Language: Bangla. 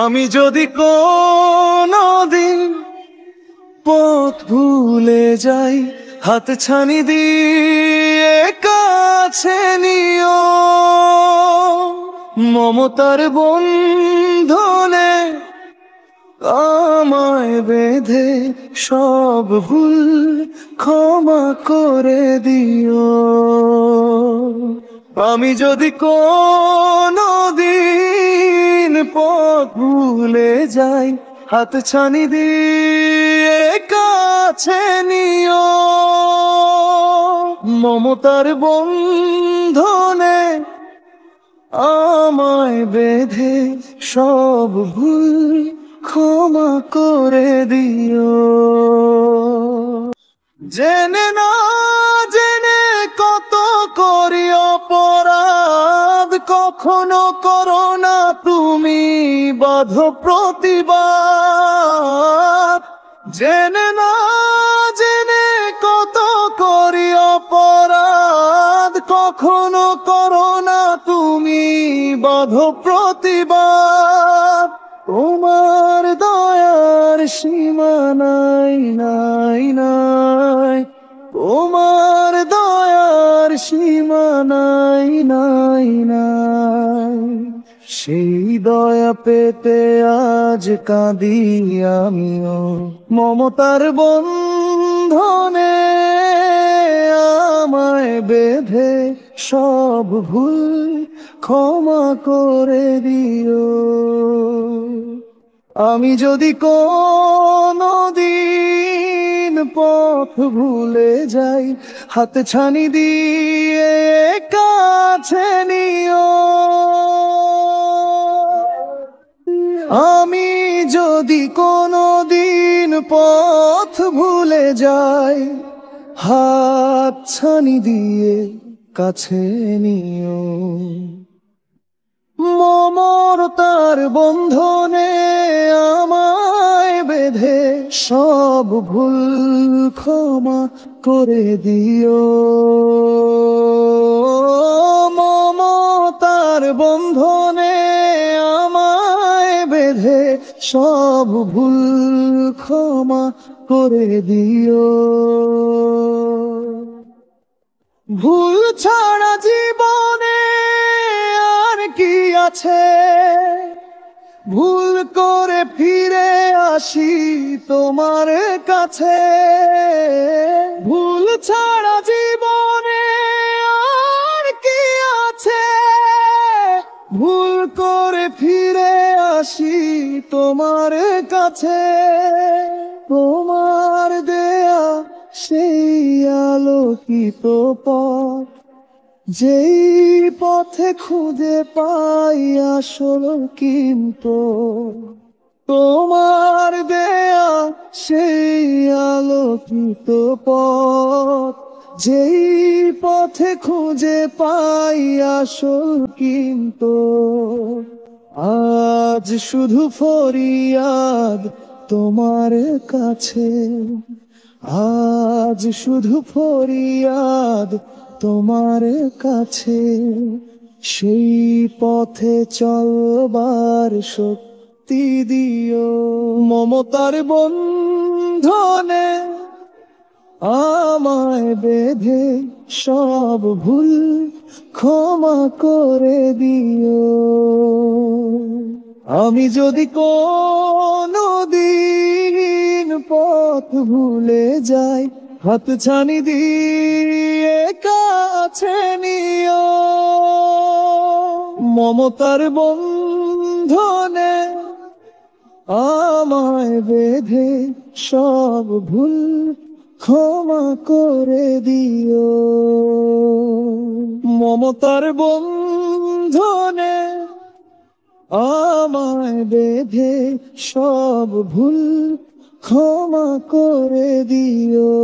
আমি যদি কোনদিন পথ ভুলে যাই, হাত ছানি দিয়ে কাছে নিও। মমতার বন্ধনে আমায় বেঁধে সব ভুল ক্ষমা করে দিও। আমি যদি কোনদিন পথ ভুলে যাই, হাত ছানি দিয়ে কাছে নিও। মমতার বন্ধনে আমায় বেঁধে সব ভুল ক্ষমা করে দিও। জেনে না জেনে কত করি অপরাধ, কখনো করো না তুমি বাঁধো প্রতিবাদ। জেনে না জেনে কত করি অপরাধ, কখনো করো না তুমি বাঁধো প্রতিবাদ। তোমার দয়ার সীমা নাই নাই নাই, তোমার দয়ার সীমা নাই নাই নাই। সেই দয়া পেতে আজ কাঁদি আমিও। মমতার বন্ধনে আমায় বেঁধে সব ভুল ক্ষমা করে দিও। আমি যদি কোনদিন পথ ভুলে যাই, হাত ছানি দিয়ে কাছে নিও। আমি যদি কোনদিন পথ ভুলে যাই, হাত ছানি দিয়ে কাছে নিও। মমতার বন্ধনে আমায় বেঁধে সব ভুল ক্ষমা করে দিও। মমতার বন্ধনে আমায় বেঁধে সব ভুল ক্ষমা করে দিও। ভুল ছাড়া জীবনে আর কি আছে, ভুল করে ফিরে আসি তোমার কাছে। ভুল ছাড়া জীবনে আর কি আছে, ভুল করে ফিরে আসি তোমার কাছে। তোমার দেয়া সেই আলোকিত পথ, যেই পথে খুঁজে পাই আসল কিন্তু। তোমার দেয়া সেই আলোকিত পথ, যেই পথে খুঁজে পাই আসল কিন্তু। আজ শুধু ফরিয়াদ তোমার কাছে, আজ শুধু ফরিয়াদ তোমার কাছে। সেই পথে চলবার শক্তি দিও। মমতার বন্ধনে আমায় বেঁধে সব ভুল ক্ষমা করে দিও। আমি যদি কোনদিন পথ ভুলে যাই, হাত ছানি দিয়ে কাছে নিও। মমতার বন্ধনে আমায় বেঁধে সব ভুল ক্ষমা করে দিও। মমতার বন্ধনে আমায় বেঁধে সব ভুল ক্ষমা করে দিও।